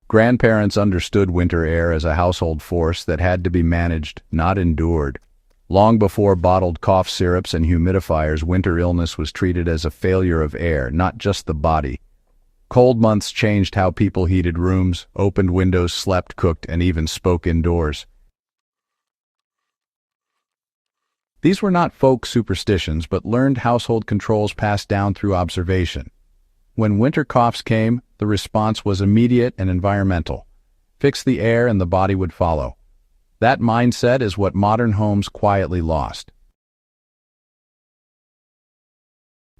Grandparents understood winter air as a household force that had to be managed, not endured. Long before bottled cough syrups and humidifiers, winter illness was treated as a failure of air, not just the body. Cold months changed how people heated rooms, opened windows, slept, cooked, and even spoke indoors. These were not folk superstitions, but learned household controls passed down through observation. When winter coughs came, the response was immediate and environmental. Fix the air and the body would follow. That mindset is what modern homes quietly lost.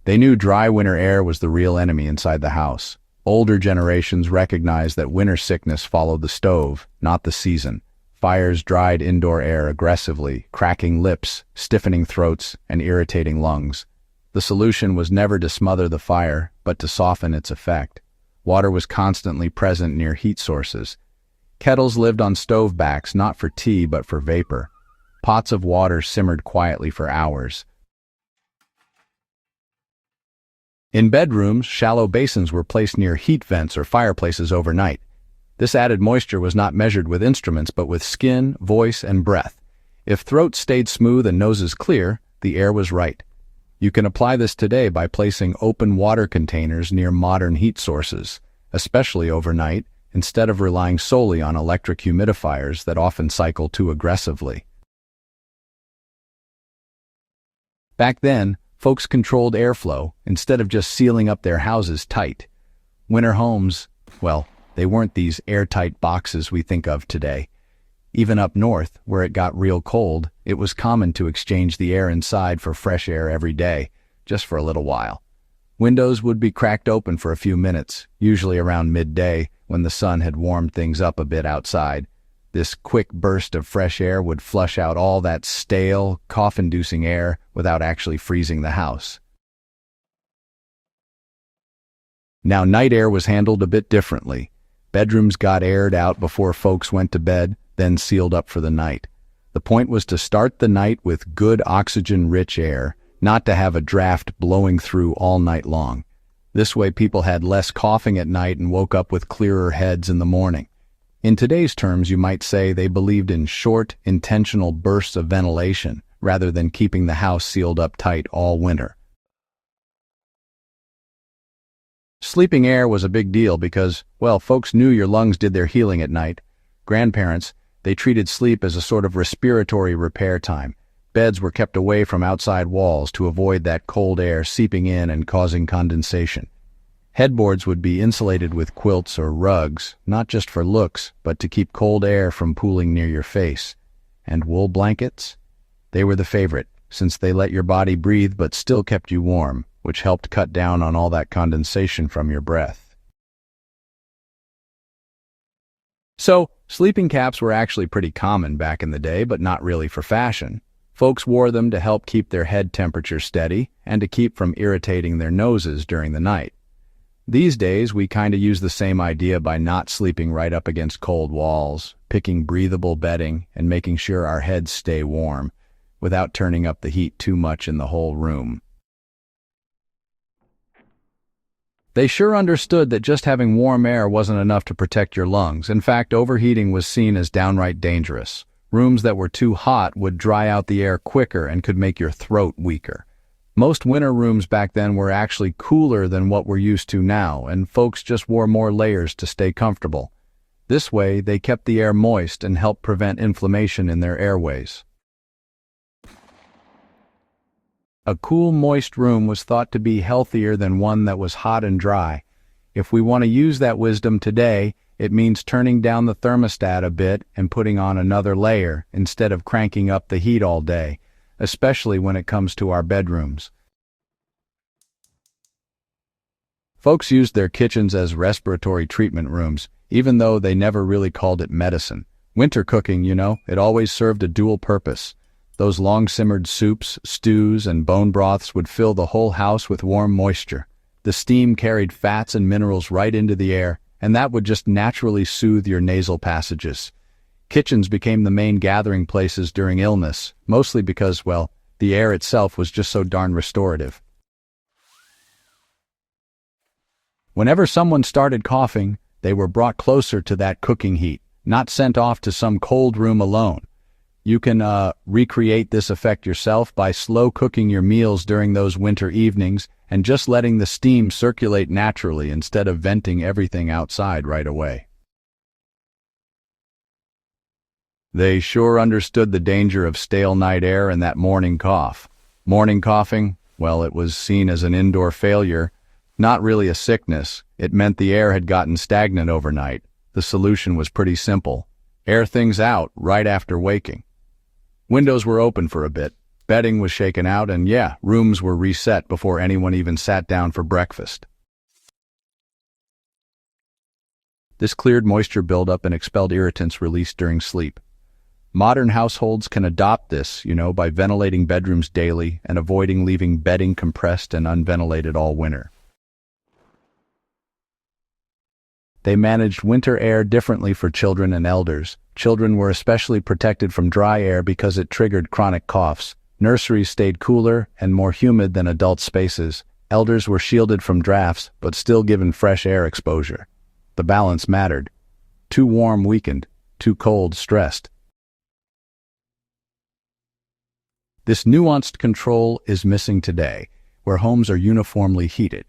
They knew dry winter air was the real enemy inside the house. Older generations recognized that winter sickness followed the stove, not the season. Fires dried indoor air aggressively, cracking lips, stiffening throats, and irritating lungs. The solution was never to smother the fire, but to soften its effect. Water was constantly present near heat sources. Kettles lived on stove backs, not for tea but for vapor. Pots of water simmered quietly for hours. In bedrooms, shallow basins were placed near heat vents or fireplaces overnight. This added moisture was not measured with instruments but with skin, voice, and breath. If throats stayed smooth and noses clear, the air was right. You can apply this today by placing open water containers near modern heat sources, especially overnight, instead of relying solely on electric humidifiers that often cycle too aggressively. Back then, folks controlled airflow instead of just sealing up their houses tight. Winter homes, well, they weren't these airtight boxes we think of today. Even up north, where it got real cold, it was common to exchange the air inside for fresh air every day, just for a little while. Windows would be cracked open for a few minutes, usually around midday, when the sun had warmed things up a bit outside. This quick burst of fresh air would flush out all that stale, cough-inducing air without actually freezing the house. Now, night air was handled a bit differently. Bedrooms got aired out before folks went to bed, then sealed up for the night. The point was to start the night with good oxygen-rich air, not to have a draft blowing through all night long. This way people had less coughing at night and woke up with clearer heads in the morning. In today's terms, you might say they believed in short, intentional bursts of ventilation, rather than keeping the house sealed up tight all winter. Sleeping air was a big deal because, well, folks knew your lungs did their healing at night. Grandparents, they treated sleep as a sort of respiratory repair time. Beds were kept away from outside walls to avoid that cold air seeping in and causing condensation. Headboards would be insulated with quilts or rugs, not just for looks, but to keep cold air from pooling near your face. And wool blankets? They were the favorite, since they let your body breathe but still kept you warm, which helped cut down on all that condensation from your breath. So, sleeping caps were actually pretty common back in the day, but not really for fashion. Folks wore them to help keep their head temperature steady and to keep from irritating their noses during the night. These days, we kind of use the same idea by not sleeping right up against cold walls, picking breathable bedding, and making sure our heads stay warm, without turning up the heat too much in the whole room. They sure understood that just having warm air wasn't enough to protect your lungs. In fact, overheating was seen as downright dangerous. Rooms that were too hot would dry out the air quicker and could make your throat weaker. Most winter rooms back then were actually cooler than what we're used to now, and folks just wore more layers to stay comfortable. This way, they kept the air moist and helped prevent inflammation in their airways. A cool, moist room was thought to be healthier than one that was hot and dry. If we want to use that wisdom today, it means turning down the thermostat a bit and putting on another layer instead of cranking up the heat all day, especially when it comes to our bedrooms. Folks used their kitchens as respiratory treatment rooms, even though they never really called it medicine. Winter cooking, it always served a dual purpose. Those long-simmered soups, stews, and bone broths would fill the whole house with warm moisture. The steam carried fats and minerals right into the air, and that would just naturally soothe your nasal passages. Kitchens became the main gathering places during illness, mostly because, well, the air itself was just so darn restorative. Whenever someone started coughing, They were brought closer to that cooking heat, not sent off to some cold room alone. You can recreate this effect yourself by slow cooking your meals during those winter evenings and just letting the steam circulate naturally instead of venting everything outside right away. They sure understood the danger of stale night air and that morning cough. Morning coughing, well, it was seen as an indoor failure, not really a sickness. It meant the air had gotten stagnant overnight. The solution was pretty simple. Air things out right after waking. Windows were open for a bit, bedding was shaken out, and yeah, rooms were reset before anyone even sat down for breakfast. This cleared moisture buildup and expelled irritants released during sleep. Modern households can adopt this, by ventilating bedrooms daily and avoiding leaving bedding compressed and unventilated all winter. They managed winter air differently for children and elders. Children were especially protected from dry air because it triggered chronic coughs. Nurseries stayed cooler and more humid than adult spaces. Elders were shielded from drafts, but still given fresh air exposure. The balance mattered. Too warm weakened, too cold stressed. This nuanced control is missing today, where homes are uniformly heated.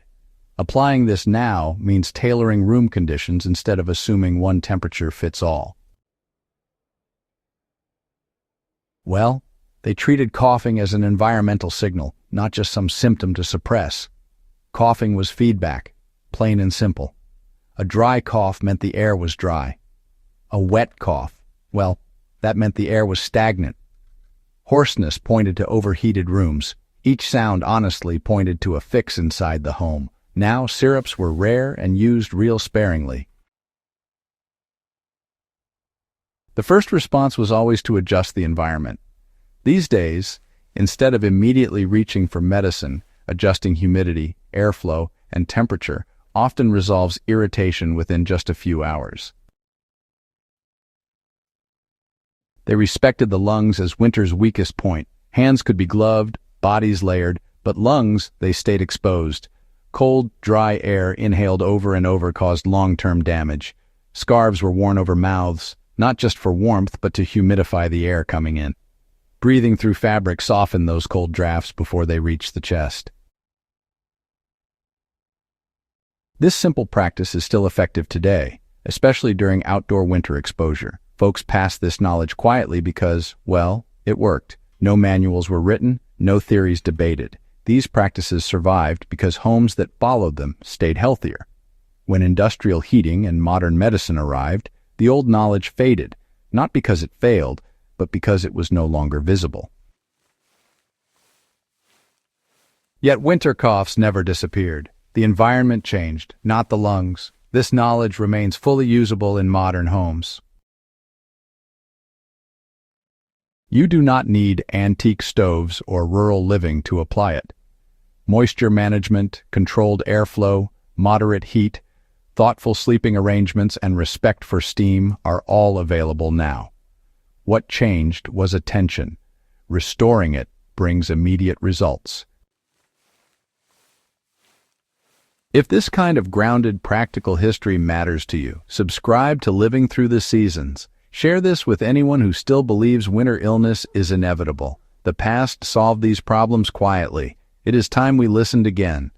Applying this now means tailoring room conditions instead of assuming one temperature fits all. Well, they treated coughing as an environmental signal, not just some symptom to suppress. Coughing was feedback, plain and simple. A dry cough meant the air was dry. A wet cough, well, that meant the air was stagnant. Hoarseness pointed to overheated rooms. Each sound honestly pointed to a fix inside the home. Now, syrups were rare and used real sparingly. The first response was always to adjust the environment. These days, instead of immediately reaching for medicine, adjusting humidity, airflow, and temperature often resolves irritation within just a few hours. They respected the lungs as winter's weakest point. Hands could be gloved, bodies layered, but lungs, they stayed exposed. Cold, dry air inhaled over and over caused long-term damage. Scarves were worn over mouths, not just for warmth, but to humidify the air coming in. Breathing through fabric softened those cold drafts before they reached the chest. This simple practice is still effective today, especially during outdoor winter exposure. Folks passed this knowledge quietly because, well, it worked. No manuals were written, no theories debated. These practices survived because homes that followed them stayed healthier. When industrial heating and modern medicine arrived, the old knowledge faded, not because it failed, but because it was no longer visible. Yet winter coughs never disappeared. The environment changed, not the lungs. This knowledge remains fully usable in modern homes. You do not need antique stoves or rural living to apply it. Moisture management, controlled airflow, moderate heat, thoughtful sleeping arrangements, and respect for steam are all available now. What changed was attention. Restoring it brings immediate results. If this kind of grounded, practical history matters to you, subscribe to Living Through the Seasons. Share this with anyone who still believes winter illness is inevitable. The past solved these problems quietly. It is time we listened again.